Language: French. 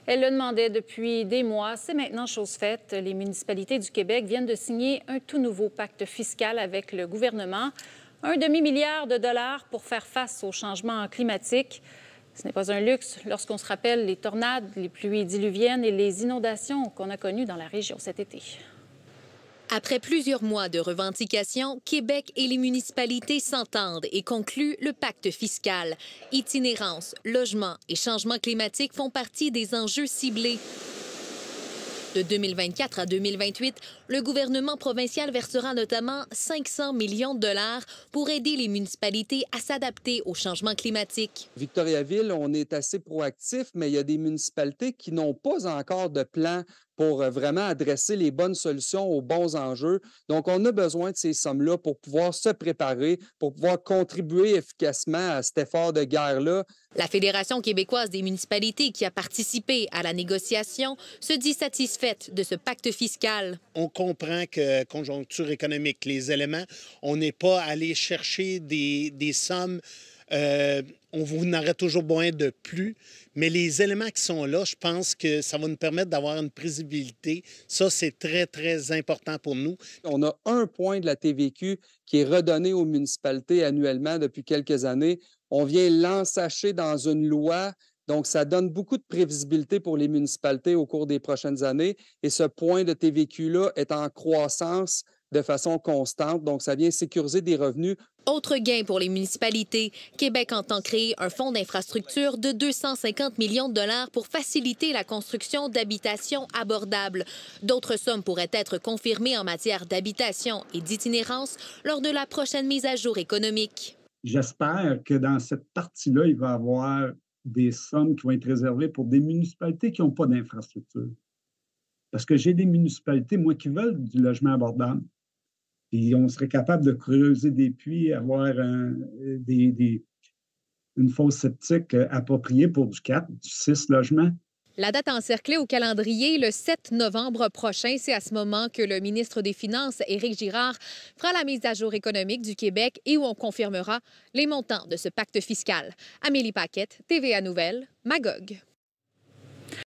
Elle le demandait depuis des mois. C'est maintenant chose faite. Les municipalités du Québec viennent de signer un tout nouveau pacte fiscal avec le gouvernement. Un demi-milliard de dollars pour faire face au changement climatique. Ce n'est pas un luxe lorsqu'on se rappelle les tornades, les pluies diluviennes et les inondations qu'on a connues dans la région cet été. Après plusieurs mois de revendications, Québec et les municipalités s'entendent et concluent le pacte fiscal. Itinérance, logement et changement climatique font partie des enjeux ciblés. De 2024 à 2028, le gouvernement provincial versera notamment 500 millions de dollars pour aider les municipalités à s'adapter au changement climatique. Victoriaville, on est assez proactif, mais il y a des municipalités qui n'ont pas encore de plan pour vraiment adresser les bonnes solutions aux bons enjeux. Donc, on a besoin de ces sommes-là pour pouvoir se préparer, pour pouvoir contribuer efficacement à cet effort de guerre-là. La Fédération québécoise des municipalités, qui a participé à la négociation, se dit satisfaite de ce pacte fiscal. On comprend que conjoncture économique, les éléments, on n'est pas allé chercher des sommes. On vous en aurait toujours besoin de plus, mais les éléments qui sont là, je pense que ça va nous permettre d'avoir une prévisibilité. Ça, c'est très, très important pour nous. On a 1 point de la TVQ qui est redonné aux municipalités annuellement depuis quelques années. On vient l'ensacher dans une loi. Donc, ça donne beaucoup de prévisibilité pour les municipalités au cours des prochaines années. Et ce point de TVQ-là est en croissance de façon constante. Donc, ça vient sécuriser des revenus. Autre gain pour les municipalités, Québec entend créer un fonds d'infrastructure de 250 millions de dollars pour faciliter la construction d'habitations abordables. D'autres sommes pourraient être confirmées en matière d'habitation et d'itinérance lors de la prochaine mise à jour économique. J'espère que dans cette partie-là, il va y avoir des sommes qui vont être réservées pour des municipalités qui n'ont pas d'infrastructure. Parce que j'ai des municipalités, moi, qui veulent du logement abordable. Puis on serait capable de creuser des puits, avoir une fosse septique appropriée pour du 4, du 6 logements. La date encerclée au calendrier, le 7 novembre prochain, c'est à ce moment que le ministre des Finances, Éric Girard, fera la mise à jour économique du Québec et où on confirmera les montants de ce pacte fiscal. Amélie Paquette, TVA Nouvelles, Magog.